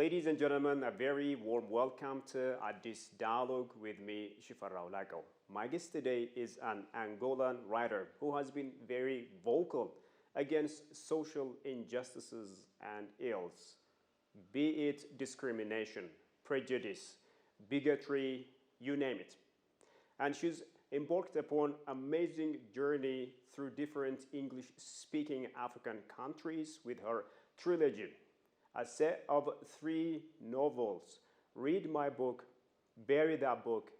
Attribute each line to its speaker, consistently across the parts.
Speaker 1: Ladies and gentlemen, a very warm welcome to Addis Dialogue with me, Shifarao Lago. My guest today is an Angolan writer who has been very vocal against social injustices and ills, be it discrimination, prejudice, bigotry, you name it. And she's embarked upon an amazing journey through different English-speaking African countries with her Trilogy, a set of 3 novels. Read my book, bury that book,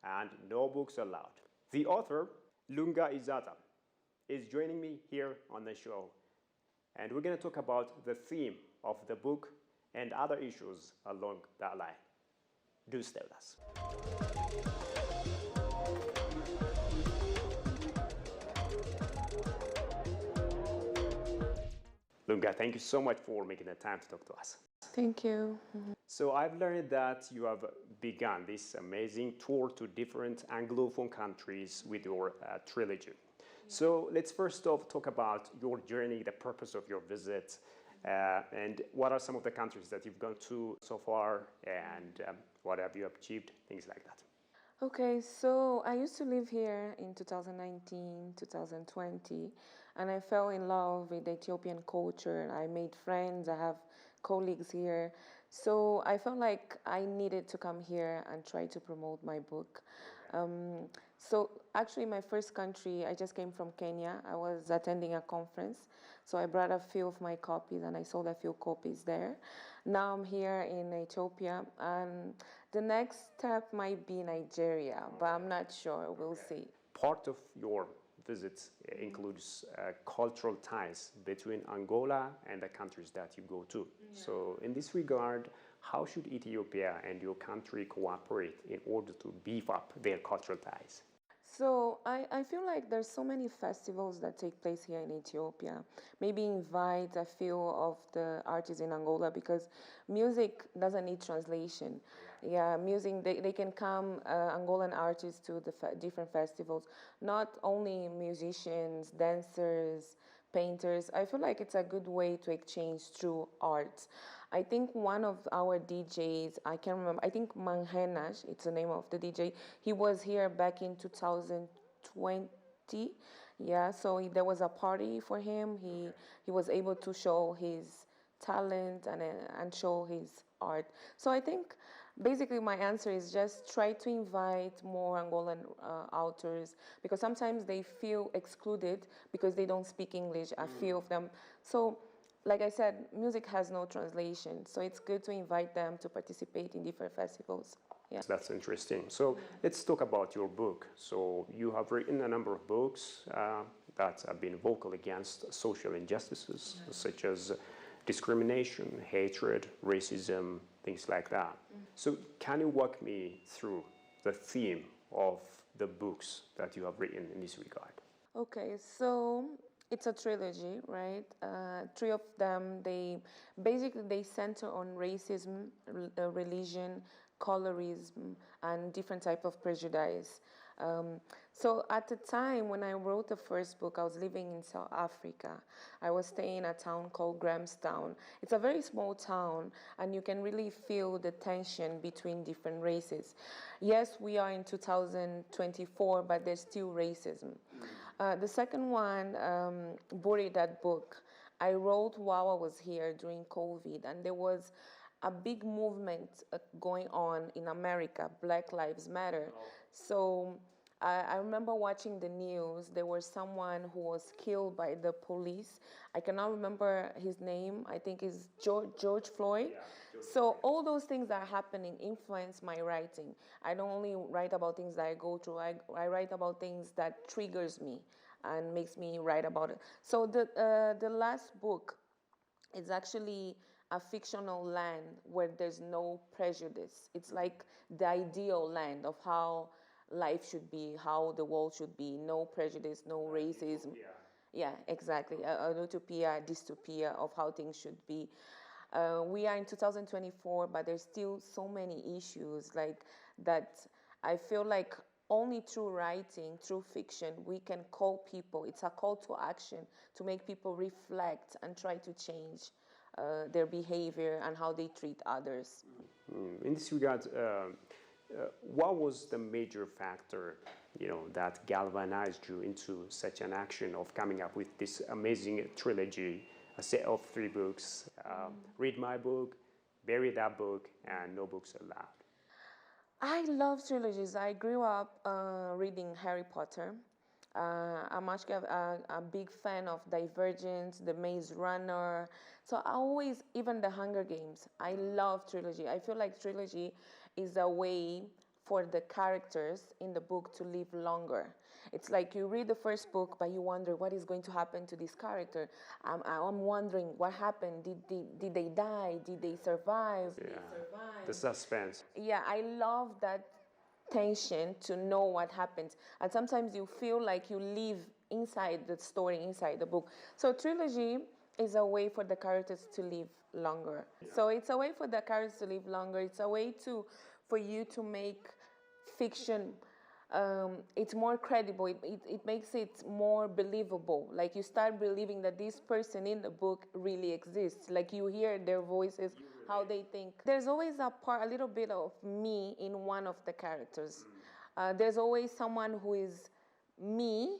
Speaker 1: and no books allowed. The author, Lunga Izata, is joining me here on the show. And we're going to talk about the theme of the book and other issues along that line. Do stay with us. Lunga, thank you so much for making the time to talk to us.
Speaker 2: Thank you.
Speaker 1: So I've learned that you have begun this amazing tour to different Anglophone countries with your trilogy. So let's first off talk about your journey, the purpose of your visit, and what are some of the countries that you've gone to so far, and what have you achieved, things like that.
Speaker 2: Okay, so I used to live here in 2019, 2020, and I fell in love with the Ethiopian culture. I made friends, I have colleagues here. So I felt like I needed to come here and try to promote my book. So actually my first country, I just came from Kenya. I was attending a conference. So I brought a few of my copies and I sold a few copies there. Now I'm here in Ethiopia, and the next step might be Nigeria, but I'm not sure. We'll see.
Speaker 1: Part of your visit includes cultural ties between Angola and the countries that you go to. Yeah. So in this regard, how should Ethiopia and your country cooperate in order to beef up their cultural ties?
Speaker 2: So I feel like there's so many festivals that take place here in Ethiopia. Maybe invite a few of the artists in Angola, because music doesn't need translation. Yeah, music, they can come, Angolan artists, to the different festivals. Not only musicians, dancers, painters. I feel like it's a good way to exchange through art. I think one of our DJs, I can't remember, I think Manhenash, it's the name of the DJ, he was here back in 2020. Yeah, so there was a party for him. He was able to show his talent and show his art. So I think basically my answer is just try to invite more Angolan authors, because sometimes they feel excluded because they don't speak English, a few of them. So like I said, music has no translation, so it's good to invite them to participate in different festivals. Yeah.
Speaker 1: That's interesting. So let's talk about your book. So you have written a number of books that have been vocal against social injustices, such as discrimination, hatred, racism, things like that. So can you walk me through the theme of the books that you have written in this regard?
Speaker 2: Okay, so it's a trilogy, right? 3 of them, they center on racism, religion, colorism, and different type of prejudice. So at the time when I wrote the first book, I was living in South Africa. I was staying in a town called Grahamstown. It's a very small town, and you can really feel the tension between different races. Yes, we are in 2024, but there's still racism. The second one, Bury That Book, I wrote while I was here during COVID, and there was a big movement going on in America, Black Lives Matter. So I remember watching the news. There was someone who was killed by the police. I cannot remember his name. I think it's George Floyd. Yeah, so all those things that are happening influence my writing. I don't only write about things that I go through. I write about things that triggers me and makes me write about it. So the last book is actually a fictional land where there's no prejudice. It's like the ideal land of how life should be, how the world should be. No prejudice, no racism. Yeah, exactly. An utopia, a dystopia of how things should be. We are in 2024, but there's still so many issues like that. I feel like only through writing, through fiction, we can call people. It's a call to action to make people reflect and try to change their behavior and how they treat others.
Speaker 1: In this regard, what was the major factor, that galvanized you into such an action of coming up with this amazing trilogy, a set of 3 books, Read My Book, Bury That Book, and No Books Allowed?
Speaker 2: I love trilogies. I grew up reading Harry Potter. I'm actually a big fan of Divergent, The Maze Runner. So I always, even the Hunger Games, I love trilogy. I feel like trilogy is a way for the characters in the book to live longer. It's like you read the first book, but you wonder what is going to happen to this character. I'm wondering what happened. Did they die? Did they survive?
Speaker 1: Yeah,
Speaker 2: Did they survive?
Speaker 1: the suspense.
Speaker 2: Yeah, I love that tension to know what happens. And sometimes you feel like you live inside the story, inside the book. So trilogy is a way for the characters to live longer. So it's a way for the characters to live longer. It's a way for you to make fiction, it's more credible. It makes it more believable. Like you start believing that this person in the book really exists. Like you hear their voices, how they think. There's always a little bit of me in one of the characters. There's always someone who is me,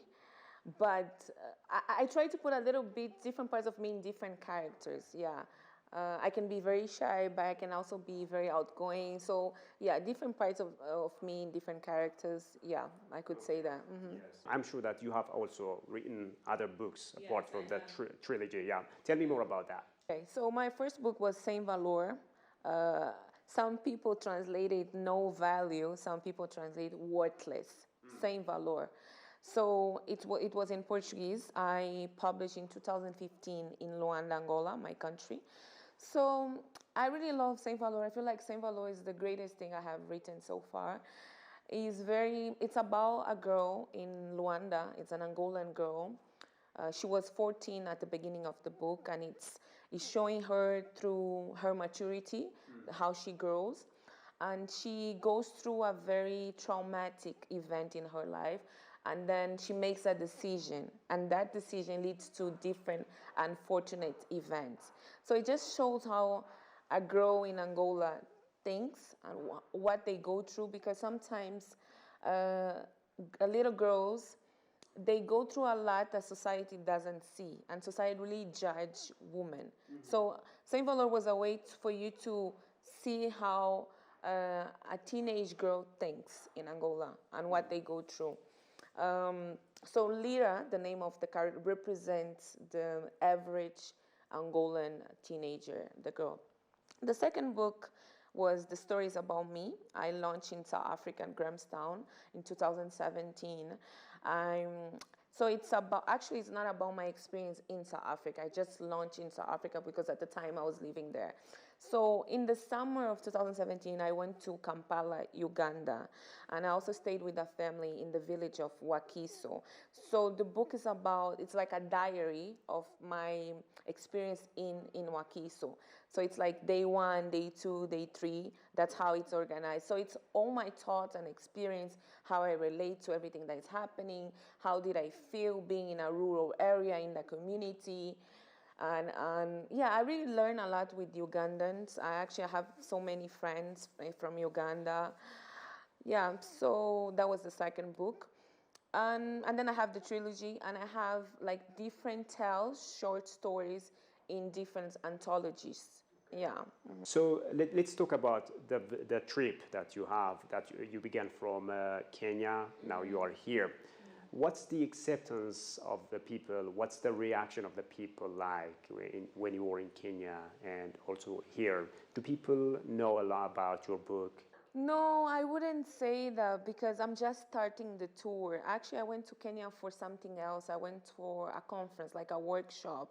Speaker 2: but I try to put a little bit different parts of me in different characters. Yeah. I can be very shy, but I can also be very outgoing. So, yeah, different parts of me in different characters. Yeah, I could say that. Mm-hmm.
Speaker 1: Yes. I'm sure that you have also written other books apart from that trilogy. Yeah. Tell me more about that.
Speaker 2: Okay, so my first book was Sem Valor. Some people translate it no value. Some people translate worthless. Sem Valor. So it was in Portuguese. I published in 2015 in Luanda, Angola, my country. So I really love Sem Valor. I feel like Sem Valor is the greatest thing I have written so far. It's about a girl in Luanda. It's an Angolan girl. She was 14 at the beginning of the book, and it's showing her through her maturity, how she grows. And she goes through a very traumatic event in her life, and then she makes a decision, and that decision leads to different unfortunate events. So it just shows how a girl in Angola thinks and what they go through, because sometimes little girls, they go through a lot that society doesn't see, and society really judge women. So Saint Valor was a way for you to see how a teenage girl thinks in Angola and what they go through. So Lira, the name of the character, represents the average Angolan teenager, the girl. The second book was The Stories About Me. I launched in South Africa, in Grahamstown, in 2017. So it's not about my experience in South Africa. I just launched in South Africa because at the time I was living there. So in the summer of 2017, I went to Kampala, Uganda, and I also stayed with a family in the village of Wakiso. So the book is it's like a diary of my experience in Wakiso. So it's like day 1, day 2, day 3. That's how it's organized. So it's all my thoughts and experience, how I relate to everything that is happening, how did I feel being in a rural area in the community. And yeah, I really learn a lot with Ugandans. I actually have so many friends from Uganda. Yeah, so that was the second book. And then I have the trilogy, and I have like different tales, short stories in different anthologies. Yeah.
Speaker 1: So let's talk about the trip that you have, that you began from Kenya, now you are here. What's the acceptance of the people? What's the reaction of the people like when you were in Kenya and also here? Do people know a lot about your book?
Speaker 2: No, I wouldn't say that, because I'm just starting the tour. Actually, I went to Kenya for something else. I went for a conference, like a workshop.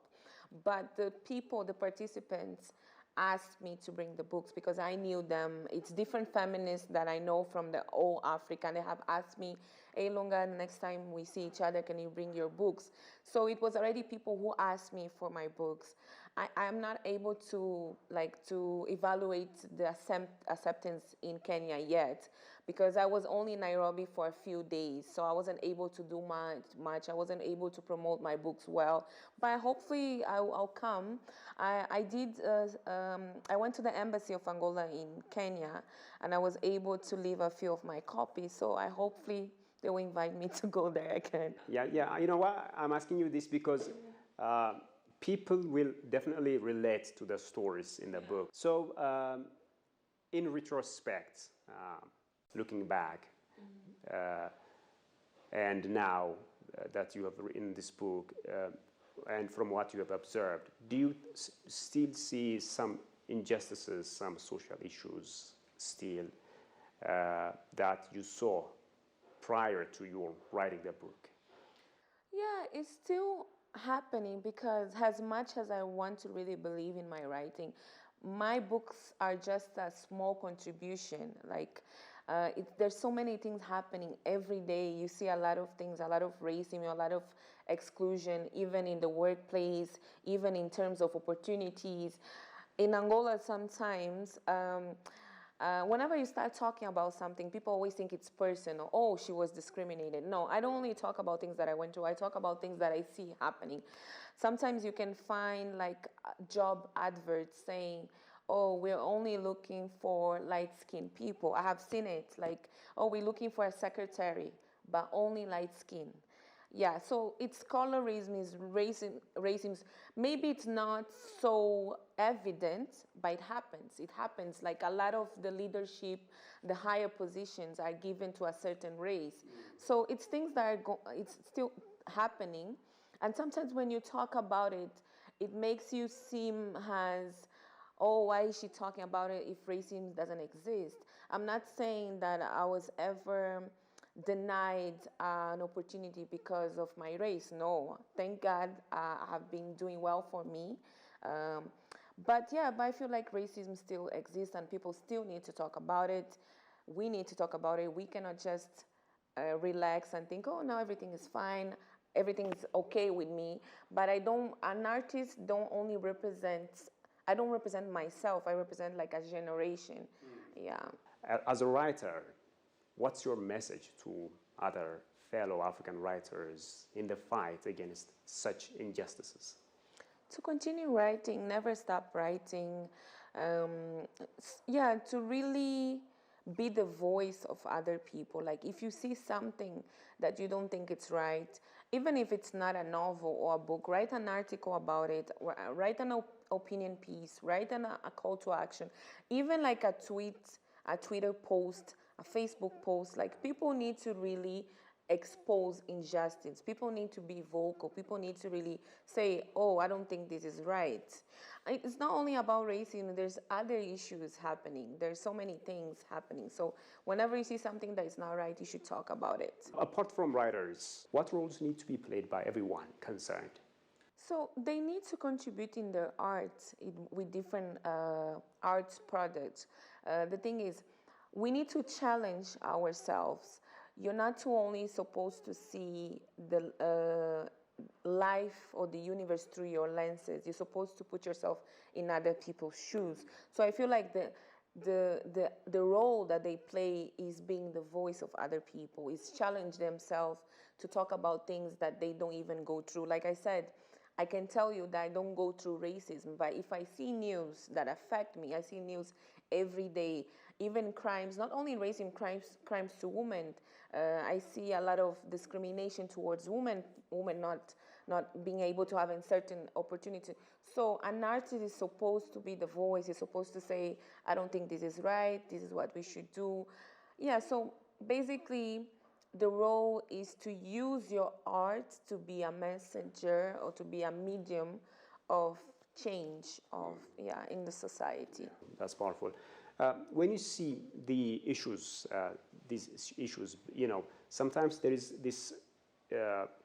Speaker 2: But the people, the participants, asked me to bring the books because I knew them. It's different feminists that I know from the whole Africa, and they have asked me hey Lunga, next time we see each other, can you bring your books? So it was already people who asked me for my books. I'm not able to evaluate the acceptance in Kenya yet, because I was only in Nairobi for a few days, so I wasn't able to do much. I wasn't able to promote my books well, but hopefully I'll come. I did. I went to the embassy of Angola in Kenya, and I was able to leave a few of my copies. So I hopefully they will invite me to go there again.
Speaker 1: Yeah. You know what? I'm asking you this because people will definitely relate to the stories in the book. So, in retrospect, looking back, and now that you have written this book, and from what you have observed, do you still see some injustices, some social issues still that you saw prior to your writing the book?
Speaker 2: Yeah, it's still happening, because as much as I want to really believe in my writing, my books are just a small contribution. There's so many things happening every day. You see a lot of things, a lot of racism, a lot of exclusion, even in the workplace, even in terms of opportunities. In Angola, sometimes, whenever you start talking about something, people always think it's personal. Oh, she was discriminated. No, I don't only talk about things that I went through. I talk about things that I see happening. Sometimes you can find job adverts saying, oh, we're only looking for light-skinned people. I have seen it, oh, we're looking for a secretary, but only light-skin. Yeah, so it's colorism, is racism. Maybe it's not so evident, but it happens. It happens. Like a lot of the leadership, the higher positions are given to a certain race. So it's things that are it's still happening. And sometimes when you talk about it, it makes you seem as, oh, why is she talking about it if racism doesn't exist? I'm not saying that I was ever denied an opportunity because of my race. No, thank God have been doing well for me. But I feel like racism still exists and people still need to talk about it. We need to talk about it. We cannot just relax and think, oh, now everything is fine. Everything's okay with me. But an artist don't only represent, I don't represent myself. I represent like a generation. Yeah.
Speaker 1: As a writer, what's your message to other fellow African writers in the fight against such injustices?
Speaker 2: To continue writing, never stop writing. To really be the voice of other people. Like if you see something that you don't think it's right, even if it's not a novel or a book, write an article about it, write an opinion piece, write a call to action, even like a tweet, a Twitter post, a Facebook post. Like people need to really expose injustice. People need to be vocal. People need to really say, oh, I don't think this is right. It's not only about racism. There's other issues happening. There's so many things happening. So whenever you see something that is not right, you should talk about it.
Speaker 1: Apart from writers, what roles need to be played by everyone concerned?
Speaker 2: So they need to contribute in their art with different arts products. The thing is, we need to challenge ourselves. You're not only supposed to see the life or the universe through your lenses. You're supposed to put yourself in other people's shoes. So I feel like the role that they play is being the voice of other people, is challenge themselves to talk about things that they don't even go through. Like I said, I can tell you that I don't go through racism, but if I see news that affect me, I see news every day, even crimes, not only racism, crimes to women. I see a lot of discrimination towards women not being able to have a certain opportunity. So an artist is supposed to be the voice, is supposed to say, I don't think this is right, this is what we should do. Yeah, so basically, the role is to use your art to be a messenger or to be a medium of change in the society.
Speaker 1: That's powerful. When you see the issues, these issues, sometimes there is this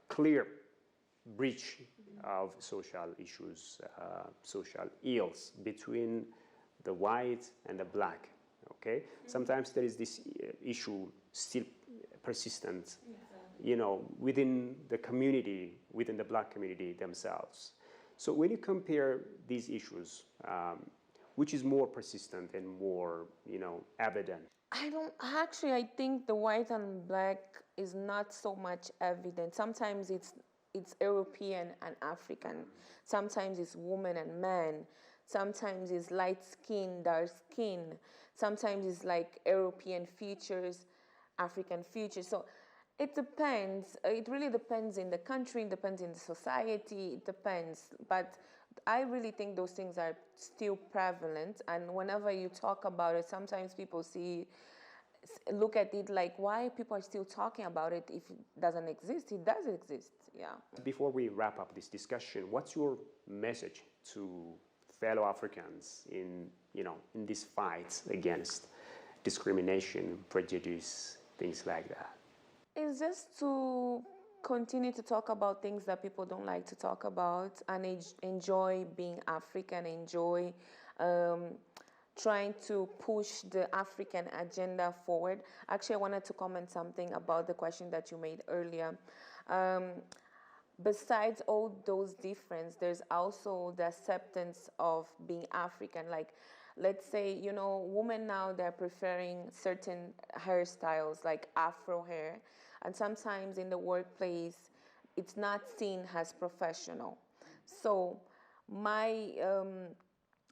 Speaker 1: clear breach of social issues, social ills between the white and the black. Okay, sometimes there is this issue still persistent, you know, within the community, within the Black community themselves. So when you compare these issues, which is more persistent and more, you know, evident?
Speaker 2: I think the white and black is not so much evident. Sometimes it's European and African. Sometimes it's woman and man. Sometimes it's light skin, dark skin. Sometimes it's like European features, African features. So it depends. It really depends in the country, it depends in the society, it depends. But I really think those things are still prevalent. And whenever you talk about it, sometimes people look at it like, why people are still talking about it if it doesn't exist? It does exist, yeah.
Speaker 1: Before we wrap up this discussion, what's your message to fellow Africans in, you know, in this fight against discrimination, prejudice, things like that?
Speaker 2: It's just to continue to talk about things that people don't like to talk about and enjoy being African, enjoy trying to push the African agenda forward. Actually, I wanted to comment something about the question that you made earlier. Besides all those differences, there's also the acceptance of being African. Like, let's say, you know, women now, they're preferring certain hairstyles, like Afro hair. And sometimes in the workplace, it's not seen as professional. So my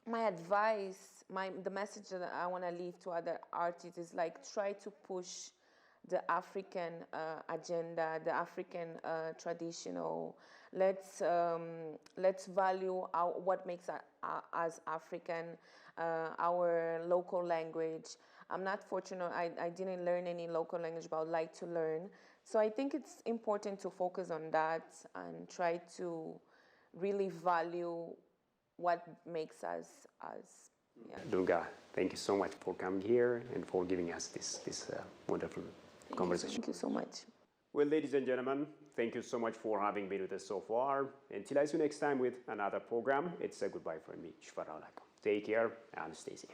Speaker 2: advice, the message that I want to leave to other artists is like, try to push the African agenda, the African traditional. Let's value what makes us African, our local language. I'm not fortunate, I didn't learn any local language, but I would like to learn. So I think it's important to focus on that and try to really value what makes us. Yeah.
Speaker 1: Lunga, thank you so much for coming here and for giving us this wonderful conversation.
Speaker 2: Thank you so much.
Speaker 1: Well, ladies and gentlemen, thank you so much for having been with us so far. Until I see you next time with another program, it's a goodbye from me, Shfarao Lako. Take care and stay safe.